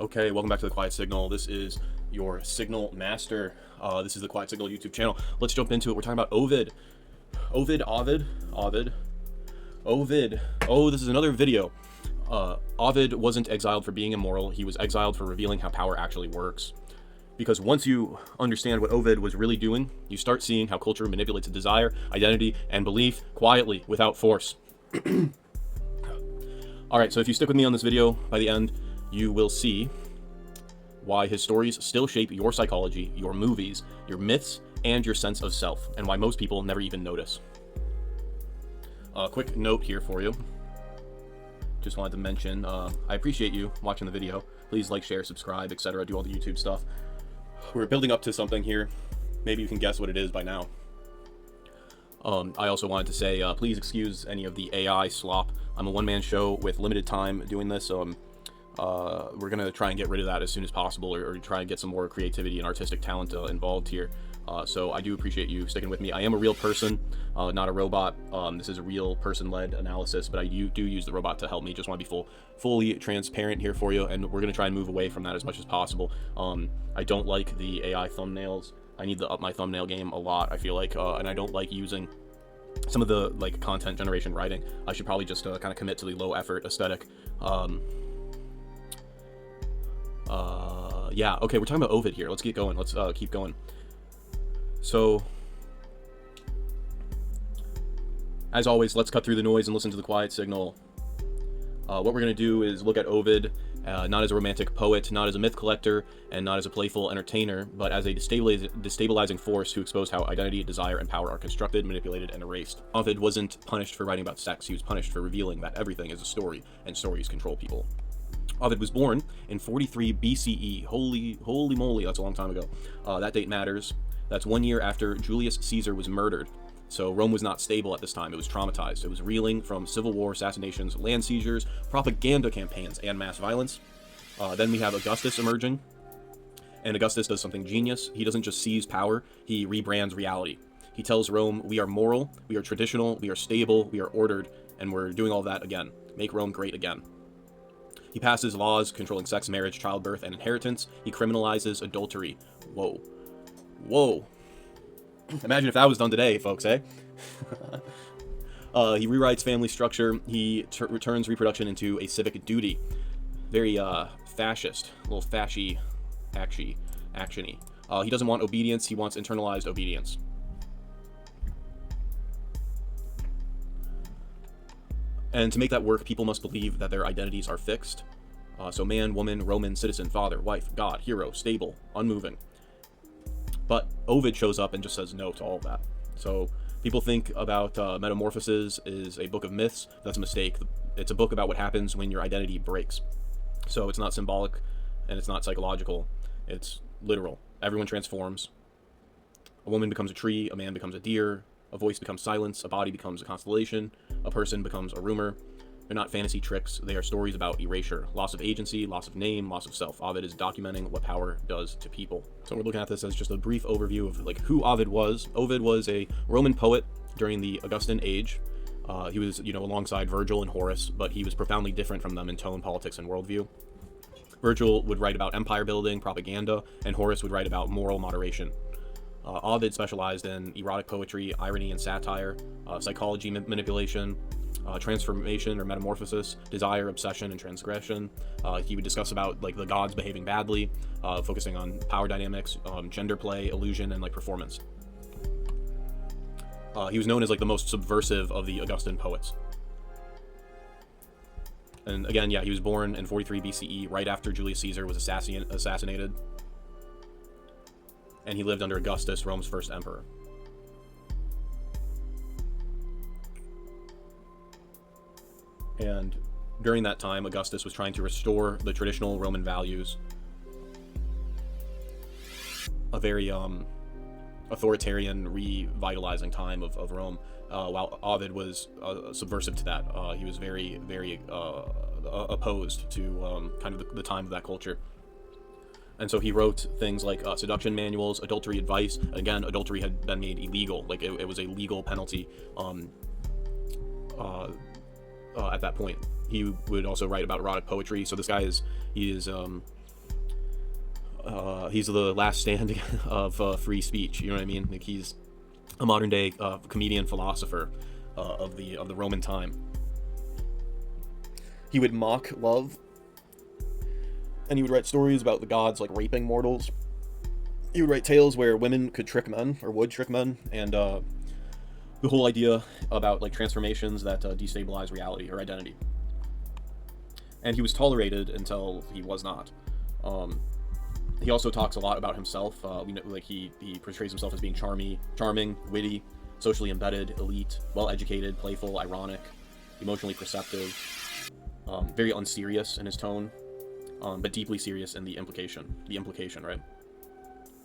Okay, welcome back to the Quiet Signal. This is your Signal Master. This is the Quiet Signal YouTube channel. Let's jump into it. We're talking about Ovid. Ovid. Oh, this is another video. Ovid wasn't exiled for being immoral. He was exiled for revealing how power actually works. Because once you understand what Ovid was really doing, you start seeing how culture manipulates desire, identity, and belief quietly, without force. Alright, so if you stick with me on this video, by the end, you will see why his stories still shape your psychology, your movies, your myths, and your sense of self, and why most people never even notice. A quick note here for you. Just wanted to mention, I appreciate you watching the video. Please like, share, subscribe, etc. Do all the YouTube stuff. We're building up to something here. Maybe you can guess what it is by now. I also wanted to say, please excuse any of the AI slop. I'm a one-man show with limited time doing this, so we're going to try and get rid of that as soon as possible, or try and get some more creativity and artistic talent involved here. So I do appreciate you sticking with me. I am a real person, not a robot. This is a real person-led analysis, but I do use the robot to help me. Just want to be fully transparent here for you, and we're going to try and move away from that as much as possible. I don't like the AI thumbnails. I need to up my thumbnail game a lot, I feel like, and I don't like using some of the content generation writing. I should probably just kind of commit to the low effort aesthetic. Yeah, okay, we're talking about Ovid here. Let's get going. Let's keep going. So, as always, let's cut through the noise and listen to the quiet signal. What we're going to do is look at Ovid, not as a romantic poet, not as a myth collector, and not as a playful entertainer, but as a destabilizing force who exposed how identity, desire, and power are constructed, manipulated, and erased. Ovid wasn't punished for writing about sex. He was punished for revealing that everything is a story, and stories control people. Ovid was born in 43 BCE. Holy moly, that's a long time ago. That date matters. That's 1 year after Julius Caesar was murdered. So Rome was not stable at this time. It was traumatized. It was reeling from civil war, assassinations, land seizures, propaganda campaigns, and mass violence. Then we have Augustus emerging. And Augustus does something genius. He doesn't just seize power, he rebrands reality. He tells Rome, we are moral, we are traditional, we are stable, we are ordered, and we're doing all that again. Make Rome great again. He passes laws controlling sex, marriage, childbirth, and inheritance. He criminalizes adultery. Whoa. Whoa. Imagine if that was done today, folks, eh? He rewrites family structure. He returns reproduction into a civic duty. Very fascist, a little fashy, actiony. He doesn't want obedience. He wants internalized obedience. And to make that work, people must believe that their identities are fixed. So man, woman, Roman, citizen, father, wife, God, hero, stable, unmoving. But Ovid shows up and just says no to all of that. So people think about Metamorphoses is a book of myths. That's a mistake. It's a book about what happens when your identity breaks. So it's not symbolic and it's not psychological. It's literal. Everyone transforms. A woman becomes a tree, a man becomes a deer, a voice becomes silence, a body becomes a constellation, a person becomes a rumor. They're not fantasy tricks, they are stories about erasure, loss of agency, loss of name, loss of self. Ovid is documenting what power does to people. So we're looking at this as just a brief overview of who Ovid was. Ovid was a Roman poet during the Augustan age. He was, alongside Virgil and Horace, but he was profoundly different from them in tone, politics, and worldview. Virgil would write about empire building, propaganda, and Horace would write about moral moderation. Ovid specialized in erotic poetry, irony and satire, psychology manipulation, transformation or metamorphosis, desire, obsession, and transgression. He would discuss about the gods behaving badly, focusing on power dynamics, gender play, illusion, and performance. He was known as the most subversive of the Augustan poets. And again, yeah, he was born in 43 BCE, right after Julius Caesar was assassinated. And he lived under Augustus, Rome's first emperor. And during that time, Augustus was trying to restore the traditional Roman values. A very authoritarian, revitalizing time of Rome, while Ovid was subversive to that. He was very, very opposed to kind of the time of that culture. And so he wrote things like seduction manuals, adultery advice. Again, adultery had been made illegal. It was a legal penalty at that point. He would also write about erotic poetry. So this guy is He's the last stand of free speech. You know what I mean? Like, he's a modern day comedian philosopher of the Roman time. He would mock love, and he would write stories about the gods like raping mortals. He would write tales where women could trick men, or would trick men, and the whole idea about like transformations that destabilize reality or identity. And he was tolerated until he was not. He also talks a lot about himself. Like he portrays himself as being charming, witty, socially embedded, elite, well-educated, playful, ironic, emotionally perceptive, very unserious in his tone, but deeply serious in the implication. Right?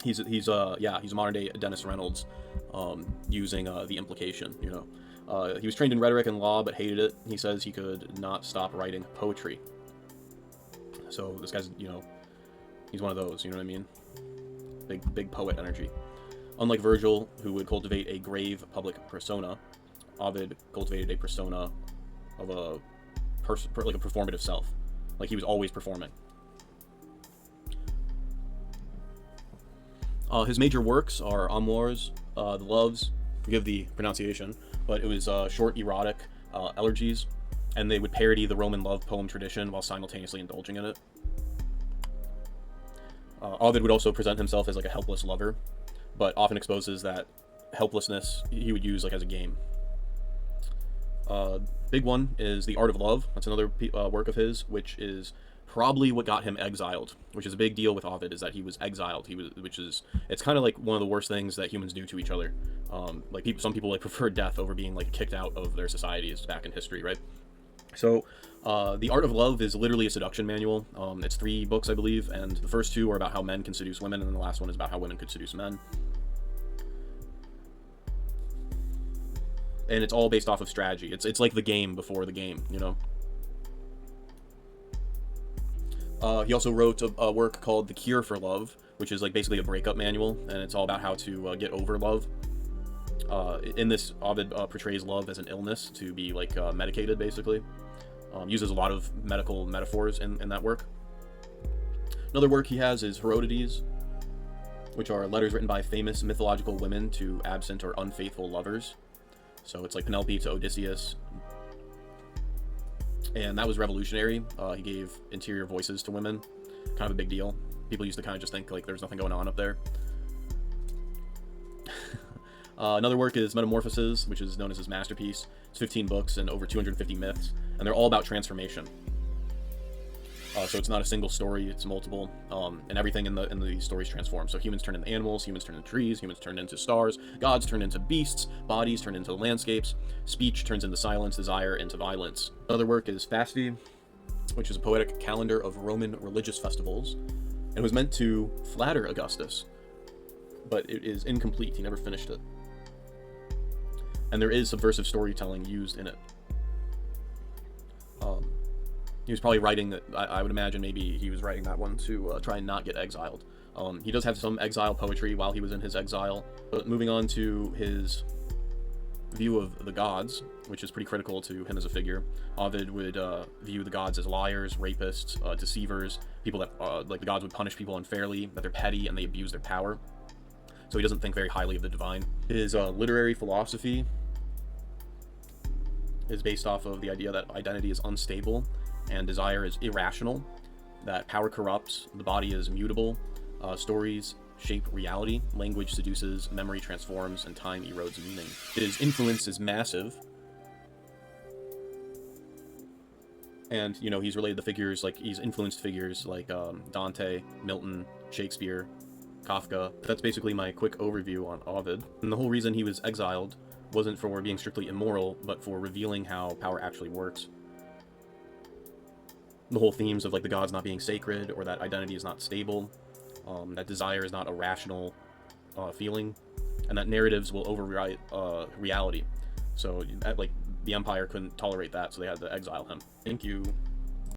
He's a modern day Dennis Reynolds, using the implication. He was trained in rhetoric and law, but hated it. He says he could not stop writing poetry. So this guy's, he's one of those. You know what I mean? Big poet energy. Unlike Virgil, who would cultivate a grave public persona, Ovid cultivated a persona of a person, like a performative self. Like he was always performing. His major works are Amours, the Loves, forgive the pronunciation, but it was short erotic elegies, and they would parody the Roman love poem tradition while simultaneously indulging in it. Ovid would also present himself as like a helpless lover, but often exposes that helplessness he would use like as a game. Big one is The Art of Love. That's another work of his, which is probably what got him exiled, which is a big deal with Ovid, is that he was exiled. It's kind of like one of the worst things that humans do to each other. Some people like prefer death over being like kicked out of their societies back in history, right? So, The Art of Love is literally a seduction manual. It's 3 books, I believe, and the first 2 are about how men can seduce women, and then the last one is about how women could seduce men. And it's all based off of strategy. It's like the game before the game, He also wrote a work called The Cure for Love, which is like basically a breakup manual, and it's all about how to get over love. In this, Ovid portrays love as an illness to be like medicated, basically. Uses a lot of medical metaphors in that work. Another work he has is Herodiades, which are letters written by famous mythological women to absent or unfaithful lovers. So it's like Penelope to Odysseus. And that was revolutionary. He gave interior voices to women. Kind of a big deal. People used to kind of just think like there's nothing going on up there. Another work is Metamorphoses, which is known as his masterpiece. It's 15 books and over 250 myths, and they're all about transformation. So it's not a single story, it's multiple, and everything in these stories transforms. So humans turn into animals, humans turn into trees, humans turn into stars, gods turn into beasts, bodies turn into landscapes, speech turns into silence, desire into violence. Another work is Fasti, which is a poetic calendar of Roman religious festivals, and was meant to flatter Augustus, but it is incomplete. He never finished it. And there is subversive storytelling used in it. He was probably writing that. I would imagine maybe he was writing that one to try and not get exiled. He does have some exile poetry while he was in his exile. But moving on to his view of the gods, which is pretty critical to him as a figure. Ovid would view the gods as liars, rapists, deceivers, people that like the gods would punish people unfairly, that they're petty and they abuse their power. So he doesn't think very highly of the divine. His literary philosophy is based off of the idea that identity is unstable and desire is irrational, that power corrupts, the body is mutable, stories shape reality, language seduces, memory transforms, and time erodes meaning. His influence is massive, and he's related to figures like he's influenced figures like Dante, Milton, Shakespeare, Kafka. That's basically my quick overview on Ovid. And the whole reason he was exiled wasn't for being strictly immoral, but for revealing how power actually works. The whole themes of like the gods not being sacred, or that identity is not stable, that desire is not a rational feeling, and that narratives will overwrite reality. So the empire couldn't tolerate that, so they had to exile him. Thank you.